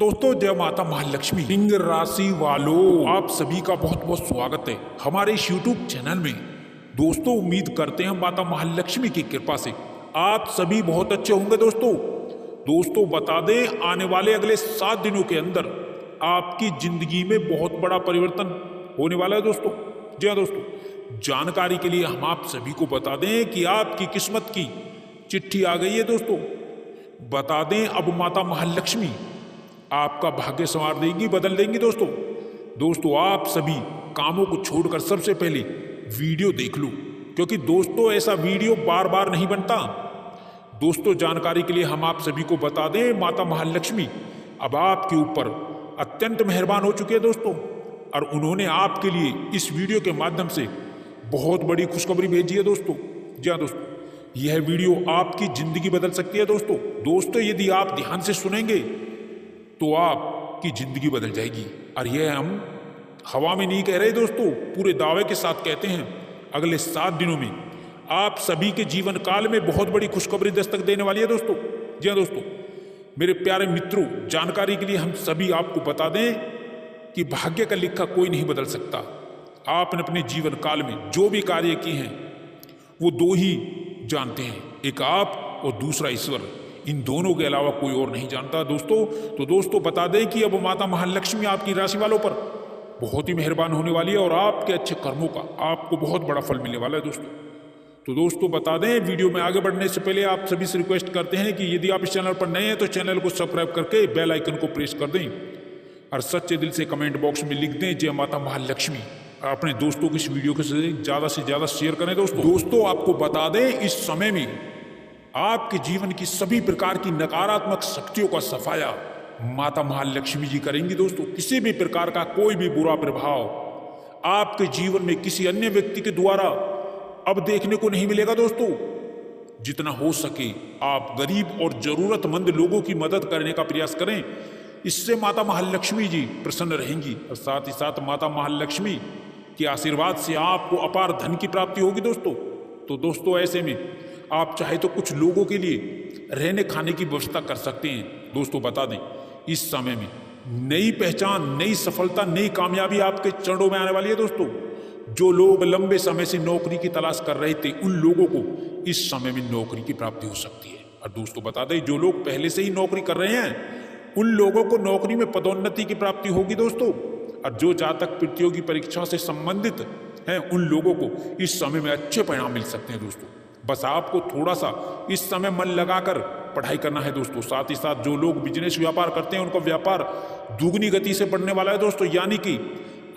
दोस्तों जय माता महालक्ष्मी। सिंह राशि वालों, आप सभी का बहुत बहुत स्वागत है हमारे इस YouTube चैनल में। दोस्तों उम्मीद करते हैं माता महालक्ष्मी की कृपा से आप सभी बहुत अच्छे होंगे। दोस्तों बता दें, आने वाले अगले 7 दिनों के अंदर आपकी जिंदगी में बहुत बड़ा परिवर्तन होने वाला है दोस्तों। जी हाँ दोस्तों, जानकारी के लिए हम आप सभी को बता दें कि आपकी किस्मत की चिट्ठी आ गई है दोस्तों। बता दें अब माता महालक्ष्मी आपका भाग्य संवार देंगी, बदल देंगी दोस्तों आप सभी कामों को छोड़कर सबसे पहले वीडियो देख लो, क्योंकि दोस्तों ऐसा वीडियो बार बार नहीं बनता। दोस्तों जानकारी के लिए हम आप सभी को बता दें, माता महालक्ष्मी अब आपके ऊपर अत्यंत मेहरबान हो चुके हैं दोस्तों, और उन्होंने आपके लिए इस वीडियो के माध्यम से बहुत बड़ी खुशखबरी भेजी है दोस्तों। जी हाँ दोस्तों, यह वीडियो आपकी जिंदगी बदल सकती है दोस्तों यदि आप ध्यान से सुनेंगे तो आपकी जिंदगी बदल जाएगी। और यह हम हवा में नहीं कह रहे दोस्तों, पूरे दावे के साथ कहते हैं। अगले 7 दिनों में आप सभी के जीवन काल में बहुत बड़ी खुशखबरी दस्तक देने वाली है दोस्तों। जी हाँ दोस्तों, मेरे प्यारे मित्रों, जानकारी के लिए हम सभी आपको बता दें कि भाग्य का लिखा कोई नहीं बदल सकता। आपने अपने जीवन काल में जो भी कार्य किए हैं वो 2 ही जानते हैं, एक आप और दूसरा ईश्वर। इन दोनों के अलावा कोई और नहीं जानता दोस्तों। तो दोस्तों बता दें कि अब माता महालक्ष्मी आपकी राशि वालों पर बहुत ही मेहरबान होने वाली है और आपके अच्छे कर्मों का आपको बहुत बड़ा फल मिलने वाला है दोस्तों। तो दोस्तों बता दें, वीडियो में आगे बढ़ने से पहले आप सभी से रिक्वेस्ट करते हैं कि यदि आप इस चैनल पर नए हैं तो चैनल को सब्सक्राइब करके बेल आइकन को प्रेस कर दें और सच्चे दिल से कमेंट बॉक्स में लिख दें जय माता महालक्ष्मी। अपने दोस्तों को इस वीडियो को से ज़्यादा शेयर करें दोस्तों आपको बता दें, इस समय में आपके जीवन की सभी प्रकार की नकारात्मक शक्तियों का सफाया माता महालक्ष्मी जी करेंगी दोस्तों। किसी भी प्रकार का कोई भी बुरा प्रभाव आपके जीवन में किसी अन्य व्यक्ति के द्वारा अब देखने को नहीं मिलेगा दोस्तों। जितना हो सके आप गरीब और जरूरतमंद लोगों की मदद करने का प्रयास करें, इससे माता महालक्ष्मी जी प्रसन्न रहेंगी और साथ ही साथ माता महालक्ष्मी के आशीर्वाद से आपको अपार धन की प्राप्ति होगी दोस्तों। तो दोस्तों ऐसे में आप चाहे तो कुछ लोगों के लिए रहने खाने की व्यवस्था कर सकते हैं दोस्तों। बता दें, इस समय में नई पहचान, नई सफलता, नई कामयाबी आपके चरणों में आने वाली है दोस्तों। जो लोग लंबे समय से नौकरी की तलाश कर रहे थे, उन लोगों को इस समय में नौकरी की प्राप्ति हो सकती है। और दोस्तों बता दें, जो लोग पहले से ही नौकरी कर रहे हैं, उन लोगों को नौकरी में पदोन्नति की प्राप्ति होगी दोस्तों। और जो जातक प्रतियोगी परीक्षा से संबंधित हैं, उन लोगों को इस समय में अच्छे परिणाम मिल सकते हैं दोस्तों। बस आपको थोड़ा सा इस समय मन लगाकर पढ़ाई करना है दोस्तों। साथ ही साथ जो लोग बिजनेस व्यापार करते हैं, उनका व्यापार दुगनी गति से बढ़ने वाला है दोस्तों, यानी कि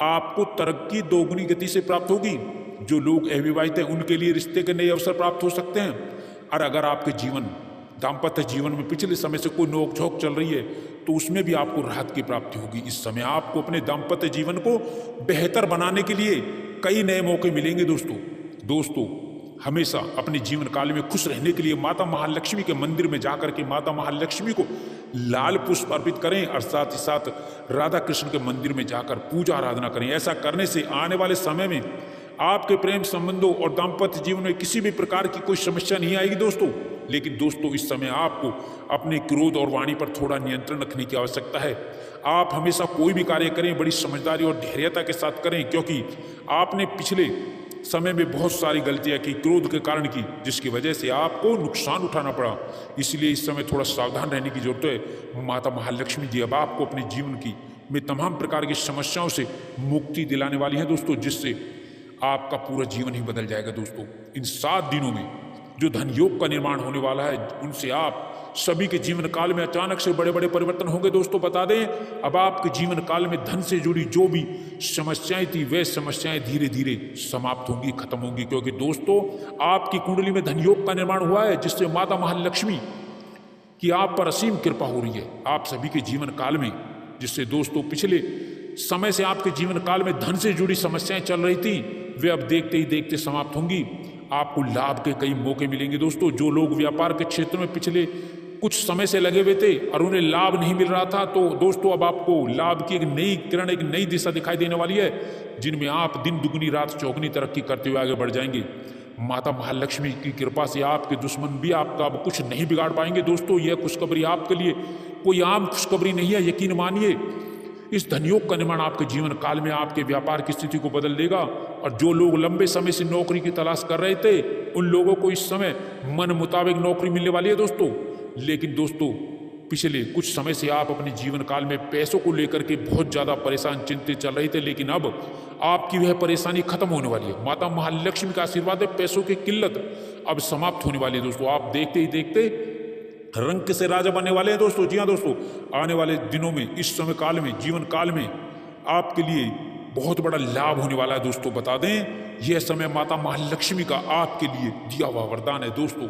आपको तरक्की दोगुनी गति से प्राप्त होगी। जो लोग अविवाहित हैं, उनके लिए रिश्ते के नए अवसर प्राप्त हो सकते हैं। और अगर आपके दाम्पत्य जीवन में पिछले समय से कोई नोक झोंक चल रही है, तो उसमें भी आपको राहत की प्राप्ति होगी। इस समय आपको अपने दाम्पत्य जीवन को बेहतर बनाने के लिए कई नए मौके मिलेंगे दोस्तों हमेशा अपने जीवन काल में खुश रहने के लिए माता महालक्ष्मी के मंदिर में जाकर के माता महालक्ष्मी को लाल पुष्प अर्पित करें और साथ ही साथ राधा कृष्ण के मंदिर में जाकर पूजा आराधना करें। ऐसा करने से आने वाले समय में आपके प्रेम संबंधों और दाम्पत्य जीवन में किसी भी प्रकार की कोई समस्या नहीं आएगी दोस्तों। लेकिन दोस्तों इस समय आपको अपने क्रोध और वाणी पर थोड़ा नियंत्रण रखने की आवश्यकता है। आप हमेशा कोई भी कार्य करें बड़ी समझदारी और धैर्यता के साथ करें, क्योंकि आपने पिछले समय में बहुत सारी गलतियां की क्रोध के कारण की, जिसकी वजह से आपको नुकसान उठाना पड़ा। इसलिए इस समय थोड़ा सावधान रहने की जरूरत है। माता महालक्ष्मी जी अब आपको अपने जीवन में तमाम प्रकार की समस्याओं से मुक्ति दिलाने वाली है दोस्तों, जिससे आपका पूरा जीवन ही बदल जाएगा दोस्तों। इन 7 दिनों में जो धन योग का निर्माण होने वाला है, उनसे आप सभी के जीवन काल में अचानक से बड़े बड़े परिवर्तन होंगे दोस्तों। बता दें, अब आपके जीवन काल में धन से जुड़ी जो भी समस्याएं थी, वे समस्याएं धीरे धीरे समाप्त होंगी, खत्म होंगी, क्योंकि दोस्तों आपकी कुंडली में धन योग का निर्माण हुआ है, जिससे माता महालक्ष्मी की आप पर असीम कृपा हो रही है आप सभी के जीवन काल में। जिससे दोस्तों पिछले समय से आपके जीवन काल में धन से जुड़ी समस्याएं चल रही थी, वे अब देखते ही देखते समाप्त होंगी। आपको लाभ के कई मौके मिलेंगे दोस्तों। जो लोग व्यापार के क्षेत्र में पिछले कुछ समय से लगे हुए थे और उन्हें लाभ नहीं मिल रहा था, तो दोस्तों अब आपको लाभ की एक नई किरण, एक नई दिशा दिखाई देने वाली है, जिनमें आप दिन दुगनी रात चौगुनी तरक्की करते हुए आगे बढ़ जाएंगे। माता महालक्ष्मी की कृपा से आपके दुश्मन भी आपका अब कुछ नहीं बिगाड़ पाएंगे दोस्तों। यह खुशखबरी आपके लिए कोई आम खुशखबरी नहीं है। यकीन मानिए इस धनयोग का निर्माण आपके जीवन काल में आपके व्यापार की स्थिति को बदल देगा। और जो लोग लंबे समय से नौकरी की तलाश कर रहे थे उन लोगों को इस समय मन मुताबिक नौकरी मिलने वाली है दोस्तों। लेकिन दोस्तों पिछले कुछ समय से आप अपने जीवन काल में पैसों को लेकर के बहुत ज़्यादा परेशान चिंतित चल रहे थे, लेकिन अब आपकी वह परेशानी खत्म होने वाली है। माता महालक्ष्मी का आशीर्वाद है, पैसों की किल्लत अब समाप्त होने वाली है दोस्तों। आप देखते ही देखते रंग से राजा बनने वाले हैं दोस्तों। जी हाँ दोस्तों, आने वाले दिनों में इस समय काल में जीवन काल में आपके लिए बहुत बड़ा लाभ होने वाला है दोस्तों। बता दें यह समय माता महालक्ष्मी का आपके लिए दिया हुआ वरदान है दोस्तों।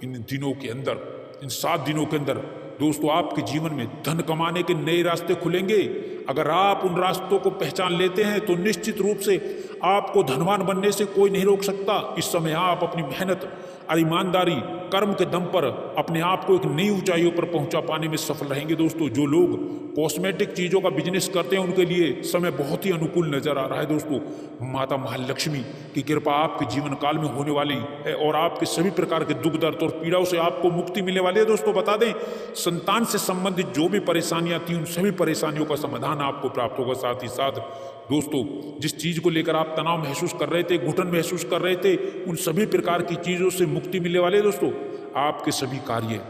इन दिनों के अंदर, इन 7 दिनों के अंदर दोस्तों आपके जीवन में धन कमाने के नए रास्ते खुलेंगे। अगर आप उन रास्तों को पहचान लेते हैं तो निश्चित रूप से आपको धनवान बनने से कोई नहीं रोक सकता। इस समय आप अपनी मेहनत और ईमानदारी कर्म के दम पर अपने आप को एक नई ऊंचाइयों पर पहुंचा पाने में सफल रहेंगे दोस्तों। जो लोग कॉस्मेटिक चीज़ों का बिजनेस करते हैं उनके लिए समय बहुत ही अनुकूल नजर आ रहा है दोस्तों। माता महालक्ष्मी की कृपा आपके जीवन काल में होने वाली है और आपके सभी प्रकार के दुख दर्द और पीड़ाओं से आपको मुक्ति मिलने वाली है दोस्तों। बता दें संतान से संबंधित जो भी परेशानियां थी उन सभी परेशानियों का समाधान आपको प्राप्त होगा। साथ ही साथ दोस्तों जिस चीज को लेकर आप तनाव महसूस कर रहे थे, घुटन महसूस कर रहे थे, उन सभी प्रकार की चीजों से मुक्ति मिलने वाले दोस्तों। आपके सभी कार्य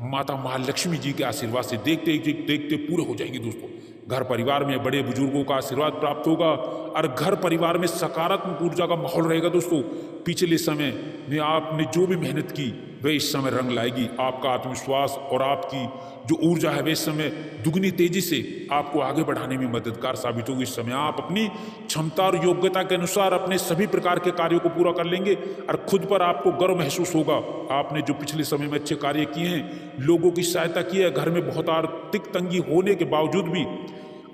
माता महालक्ष्मी जी के आशीर्वाद से देखते देखते पूरे हो जाएंगे दोस्तों। घर परिवार में बड़े बुजुर्गों का आशीर्वाद प्राप्त होगा और घर परिवार में सकारात्मक ऊर्जा का माहौल रहेगा दोस्तों। पिछले समय में आपने जो भी मेहनत की वह इस समय रंग लाएगी। आपका आत्मविश्वास और आपकी जो ऊर्जा है वह इस समय दुगनी तेजी से आपको आगे बढ़ाने में मददगार साबित होगी। इस समय आप अपनी क्षमता और योग्यता के अनुसार अपने सभी प्रकार के कार्यों को पूरा कर लेंगे और खुद पर आपको गर्व महसूस होगा। आपने जो पिछले समय में अच्छे कार्य किए हैं, लोगों की सहायता की है, घर में बहुत आर्थिक तंगी होने के बावजूद भी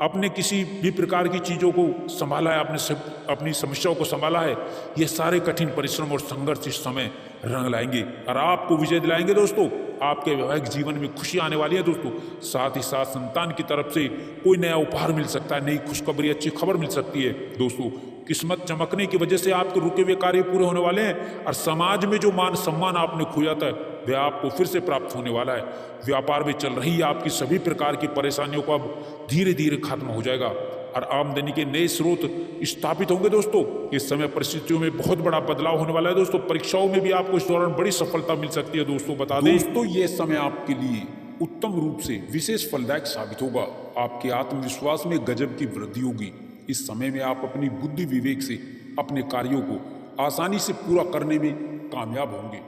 अपने किसी भी प्रकार की चीज़ों को संभाला है, आपने अपनी समस्याओं को संभाला है। ये सारे कठिन परिश्रम और संघर्ष इस समय रंग लाएंगे और आपको विजय दिलाएंगे दोस्तों। आपके वैवाहिक जीवन में खुशी आने वाली है दोस्तों। साथ ही साथ संतान की तरफ से कोई नया उपहार मिल सकता है, नई खुशखबरी, अच्छी खबर मिल सकती है दोस्तों। किस्मत चमकने की वजह से आपके रुके हुए कार्य पूरे होने वाले हैं और समाज में जो मान सम्मान आपने खोया था वह आपको फिर से प्राप्त होने वाला है। व्यापार में चल रही आपकी सभी प्रकार की परेशानियों को अब धीरे धीरे खत्म हो जाएगा और आमदनी के नए स्रोत स्थापित होंगे दोस्तों। इस समय परिस्थितियों में बहुत बड़ा बदलाव होने वाला है दोस्तों। परीक्षाओं में भी आपको इस दौरान बड़ी सफलता मिल सकती है दोस्तों। बता दें दोस्तों ये समय आपके लिए उत्तम रूप से विशेष फलदायक साबित होगा। आपके आत्मविश्वास में गजब की वृद्धि होगी। इस समय में आप अपनी बुद्धि विवेक से अपने कार्यों को आसानी से पूरा करने में कामयाब होंगे।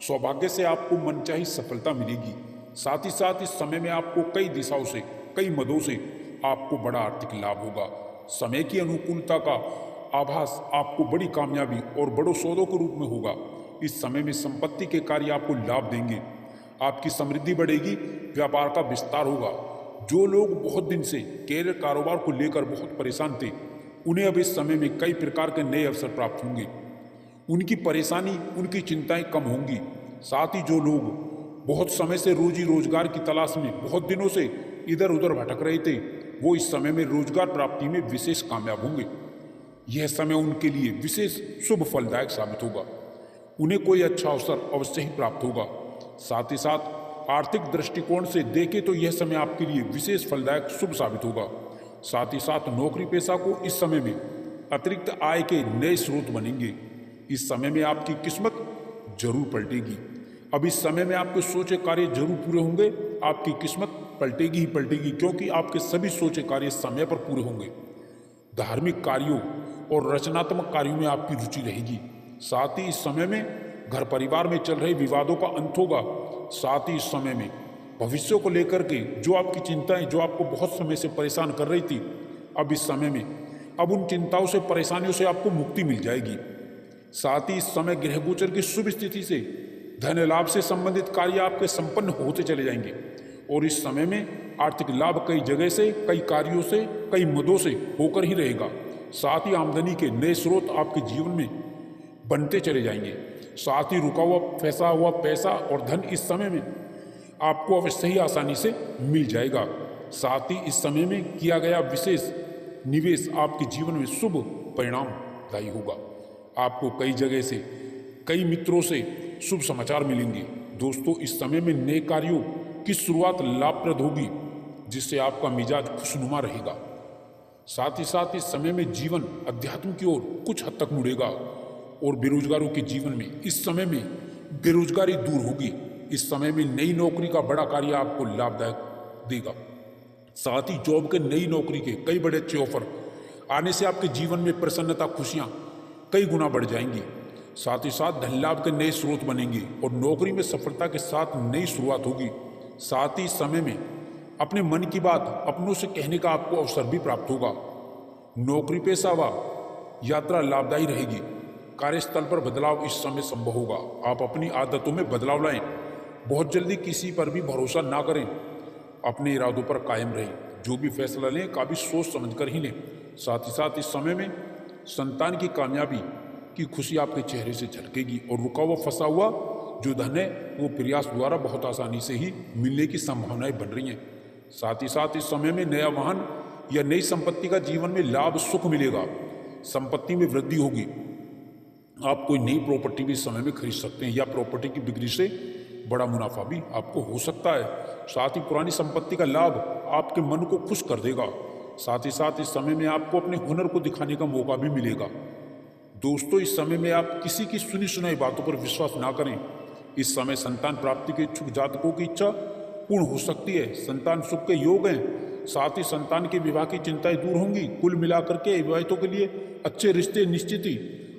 सौभाग्य से आपको मनचाही सफलता मिलेगी। साथ ही साथ इस समय में आपको कई दिशाओं से, कई मदों से आपको बड़ा आर्थिक लाभ होगा। समय की अनुकूलता का आभास आपको बड़ी कामयाबी और बड़ों सौदों के रूप में होगा। इस समय में संपत्ति के कार्य आपको लाभ देंगे, आपकी समृद्धि बढ़ेगी, व्यापार का विस्तार होगा। जो लोग बहुत दिन से कैरियर कारोबार को लेकर बहुत परेशान थे उन्हें अब इस समय में कई प्रकार के नए अवसर प्राप्त होंगे। उनकी परेशानी, उनकी चिंताएं कम होंगी। साथ ही जो लोग बहुत समय से रोजी रोजगार की तलाश में बहुत दिनों से इधर उधर भटक रहे थे वो इस समय में रोजगार प्राप्ति में विशेष कामयाब होंगे। यह समय उनके लिए विशेष शुभ फलदायक साबित होगा। उन्हें कोई अच्छा अवसर अवश्य ही प्राप्त होगा। साथ ही साथ आर्थिक दृष्टिकोण से देखें तो यह समय आपके लिए विशेष फलदायक शुभ साबित होगा। साथ ही साथ नौकरी पेशा को इस समय में अतिरिक्त आय के नए स्रोत बनेंगे। इस समय में आपकी किस्मत जरूर पलटेगी। अब इस समय में आपके सोचे कार्य जरूर पूरे होंगे। आपकी किस्मत पलटेगी ही पलटेगी क्योंकि आपके सभी सोचे कार्य समय पर पूरे होंगे। धार्मिक कार्यों और रचनात्मक कार्यों में आपकी रुचि रहेगी। साथ ही इस समय में घर परिवार में चल रहे विवादों का अंत होगा। साथ ही इस समय में भविष्य को लेकर के जो आपकी चिंताएं, जो आपको बहुत समय से परेशान कर रही थी, अब इस समय में अब उन चिंताओं से, परेशानियों से आपको मुक्ति मिल जाएगी। साथ ही इस समय ग्रह गोचर की शुभ स्थिति से धन लाभ से संबंधित कार्य आपके संपन्न होते चले जाएंगे और इस समय में आर्थिक लाभ कई जगह से, कई कार्यों से, कई मदों से होकर ही रहेगा। साथ ही आमदनी के नए स्रोत आपके जीवन में बनते चले जाएंगे। साथ ही रुका हुआ फंसा हुआ पैसा और धन इस समय में आपको अवश्य ही आसानी से मिल जाएगा। साथ ही इस समय में किया गया विशेष निवेश आपके जीवन में शुभ परिणामदायी होगा। आपको कई जगह से, कई मित्रों से शुभ समाचार मिलेंगे। दोस्तों इस समय में नए कार्यों की शुरुआत लाभप्रद होगी, जिससे आपका मिजाज खुशनुमा रहेगा। साथ ही साथ इस समय में जीवन अध्यात्म की ओर कुछ हद तक मुड़ेगा और बेरोजगारों के जीवन में इस समय में बेरोजगारी दूर होगी। इस समय में नई नौकरी का बड़ा कार्य आपको लाभदायक देगा। साथ ही जॉब के नई नौकरी के कई बड़े अच्छे ऑफर आने से आपके जीवन में प्रसन्नता, खुशियां कई गुना बढ़ जाएंगी। साथ ही साथ धन लाभ के नए स्रोत बनेंगे और नौकरी में सफलता के साथ नई शुरुआत होगी। साथ ही इस समय में अपने मन की बात अपनों से कहने का आपको अवसर भी प्राप्त होगा। नौकरी पेशा व यात्रा लाभदायी रहेगी। कार्यस्थल पर बदलाव इस समय संभव होगा। आप अपनी आदतों में बदलाव लाएं। बहुत जल्दी किसी पर भी भरोसा ना करें। अपने इरादों पर कायम रहें। जो भी फैसला लें काफी सोच समझ कर ही लें। साथ ही साथ इस समय में संतान की कामयाबी की खुशी आपके चेहरे से झलकेगी और रुका हुआ फंसा हुआ जो धन है वो प्रयास द्वारा बहुत आसानी से ही मिलने की संभावनाएं बन रही हैं। साथ ही साथ इस समय में नया वाहन या नई संपत्ति का जीवन में लाभ, सुख मिलेगा। संपत्ति में वृद्धि होगी। आप कोई नई प्रॉपर्टी भी इस समय में खरीद सकते हैं या प्रॉपर्टी की बिक्री से बड़ा मुनाफा भी आपको हो सकता है। साथ ही पुरानी संपत्ति का लाभ आपके मन को खुश कर देगा। साथ ही साथ इस समय में आपको अपने हुनर को दिखाने का मौका भी मिलेगा। दोस्तों, इस समय में आप किसी की सुनी सुनाई बातों पर विश्वास ना करें। इस समय संतान प्राप्ति के इच्छुक जातकों की इच्छा पूर्ण हो सकती है। संतान सुख के योग हैं। साथ ही संतान के विवाह की चिंताएं दूर होंगी। कुल मिलाकर के विवाहितों के लिए अच्छे रिश्ते निश्चित ही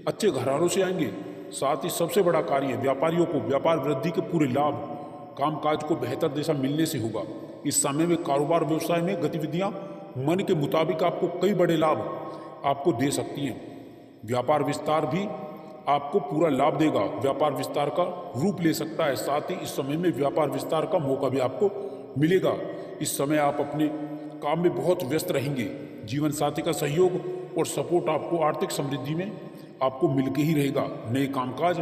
अच्छे घरानों से आएंगे। साथ ही सबसे बड़ा कार्य व्यापारियों को व्यापार वृद्धि के पूरे लाभ, कामकाज को बेहतर दिशा मिलने से होगा। इस समय में कारोबार व्यवसाय में गतिविधियां मन के मुताबिक आपको कई बड़े लाभ आपको दे सकती हैं। व्यापार विस्तार भी आपको पूरा लाभ देगा। व्यापार विस्तार का रूप ले सकता है। साथ ही इस समय में व्यापार विस्तार का मौका भी आपको मिलेगा। इस समय आप अपने काम में बहुत व्यस्त रहेंगे। जीवन साथी का सहयोग और सपोर्ट आपको आर्थिक समृद्धि में आपको मिलके ही रहेगा। नए कामकाज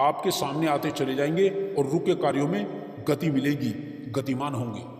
आपके सामने आते चले जाएंगे और रुके कार्यों में गति मिलेगी, गतिमान होंगे।